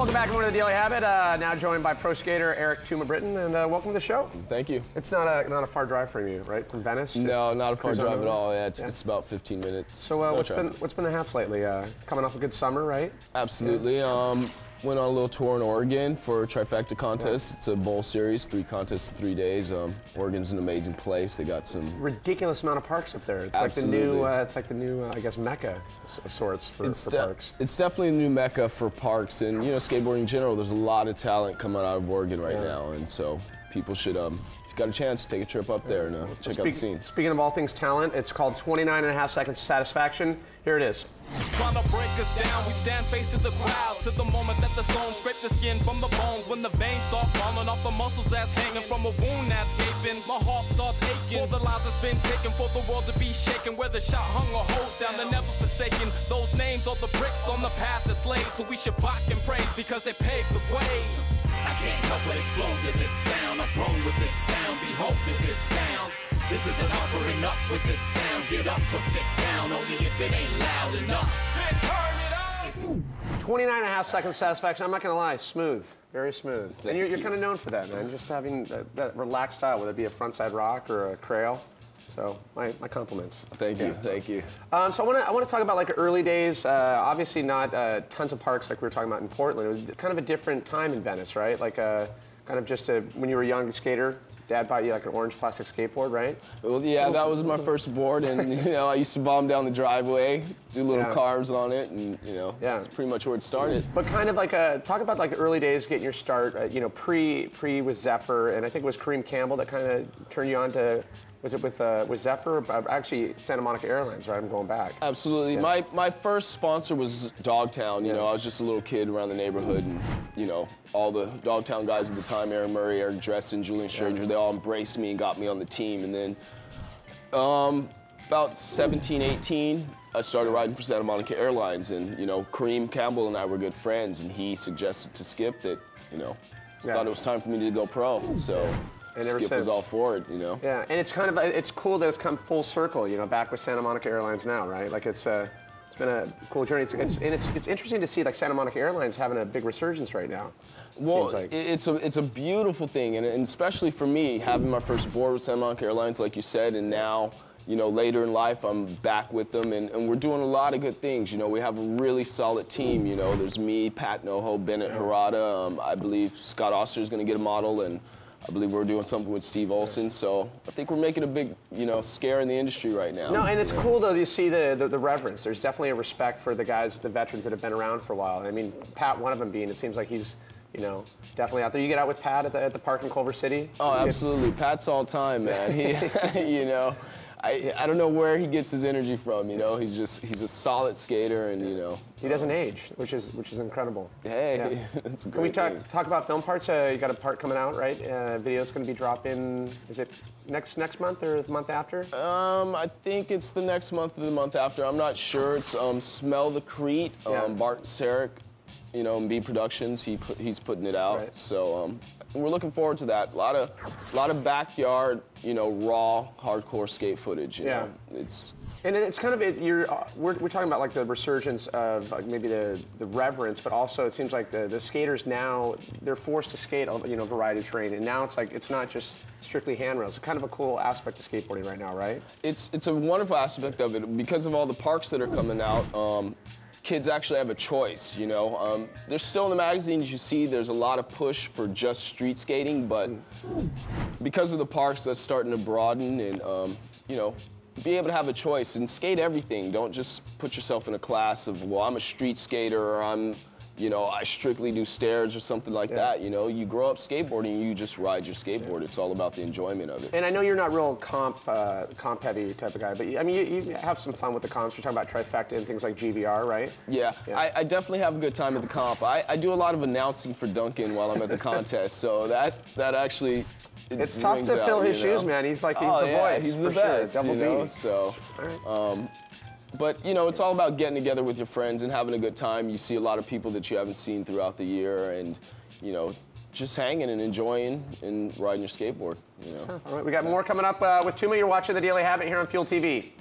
Welcome back to the Daily Habit. Now joined by pro skater Eric Tuma Britton, and welcome to the show. Thank you. It's not a far drive from you, right? From Venice? No, not a far drive at all. Yeah, it's about 15 minutes. So what's been the haps lately? Coming off a good summer, right? Absolutely. Yeah. Went on a little tour in Oregon for a trifecta contest. Yeah. It's a bowl series, 3 contests in 3 days. Oregon's an amazing place. They got some ridiculous amount of parks up there. It's Absolutely. like the new, I guess, Mecca of sorts for parks. It's definitely a new Mecca for parks, and skateboarding in general. There's a lot of talent coming out of Oregon right now, and so people should, if you got a chance, take a trip up there and check out the scene. Speaking of all things talent, it's called 29.5 Seconds Satisfaction. Here it is. Trying to break us down, we stand face to the crowd, to the moment that the stones scrape the skin from the bones. When the veins start falling off the muscles that's hanging from a wound that's gaping, my heart starts aching for the lives that's been taken, for the world to be shaken. Whether shot, hung, or hosed down, they're never forsaken. Those names are the bricks on the path that's laid, so we should bark and praise because they paved the way. I can't help but explode to this sound. I'm grown with this sound, behold with this sound. This is an offering up with this sound. Get up or sit down, only if it ain't loud enough. Then turn it up. 29.5 Seconds Satisfaction. I'm not gonna lie, smooth, very smooth. And you're kind of known for that, man. Just having that relaxed style, whether it be a frontside rock or a crail. So my compliments. Thank you, thank you. So I want to talk about like early days. Obviously not tons of parks like we were talking about in Portland. It was kind of a different time in Venice, right? Like kind of just when you were a young skater, Dad bought you like an orange plastic skateboard, right? Well, yeah, that was my first board, and I used to bomb down the driveway, do little carves on it, and that's pretty much where it started. But kind of like talk about like early days, getting your start. Pre with Zephyr, and I think it was Kareem Campbell that kind of turned you on to. Was it with Zephyr? Actually, Santa Monica Airlines, right? I'm going back. Absolutely. Yeah. My first sponsor was Dogtown. I was just a little kid around the neighborhood, and all the Dogtown guys at the time, Aaron Murray, Eric Dressen, Julian Stranger, they all embraced me and got me on the team. And then about 17, 18, I started riding for Santa Monica Airlines, and Kareem Campbell and I were good friends, and he suggested to Skip that thought it was time for me to go pro. So. And Skip was all for it, Yeah, and it's cool that it's come full circle, back with Santa Monica Airlines now, right? Like it's been a cool journey. It's interesting to see like Santa Monica Airlines having a big resurgence right now. Well, it's a beautiful thing, and especially for me, having my first board with Santa Monica Airlines, like you said, and now, later in life, I'm back with them, and we're doing a lot of good things. We have a really solid team. There's me, Pat Noho, Bennett Harada. I believe Scott Oster's going to get a model, and I believe we're doing something with Steve Olson, so I think we're making a big, scare in the industry right now. No, and it's cool though. You see the reverence. There's definitely a respect for the guys, the veterans that have been around for a while. I mean, Pat, one of them being. It seems like he's, definitely out there. You get out with Pat at the park in Culver City. Oh, absolutely. Pat's all time, man. He, I don't know where he gets his energy from. He's a solid skater, and he doesn't age, which is incredible. Hey, that's a great Can we talk about film parts? You got a part coming out, right? Video's going to be dropping. Is it next month or the month after? I think it's the next month or the month after. I'm not sure. It's Smell the Crete. Bart Sarek, B Productions. He's putting it out. Right. So. We're looking forward to that. A lot of backyard, raw, hardcore skate footage. It's kind of we're talking about like the resurgence of like maybe the reverence, but also it seems like the skaters now they're forced to skate variety terrain, and now it's not just strictly handrails. It's kind of a cool aspect of skateboarding right now, right? It's a wonderful aspect of it because of all the parks that are coming out. Kids actually have a choice, There's still in the magazines you see there's a lot of push for just street skating, but because of the parks, that's starting to broaden and, be able to have a choice and skate everything. Don't just put yourself in a class of, well, I'm a street skater or I'm, I strictly do stairs or something like that. You grow up skateboarding, you just ride your skateboard. It's all about the enjoyment of it. And I know you're not real comp heavy type of guy, but I mean, you have some fun with the comps. You're talking about trifecta and things like GVR, right? Yeah. I definitely have a good time at the comp. I do a lot of announcing for Duncan while I'm at the contest, so that actually. It's tough to fill his shoes, man. He's the voice. He's the best, Double D. So. All right. But, it's all about getting together with your friends and having a good time. You see a lot of people that you haven't seen throughout the year and, just hanging and enjoying and riding your skateboard. All right, we got more coming up with Tuma. You're watching The Daily Habit here on Fuel TV.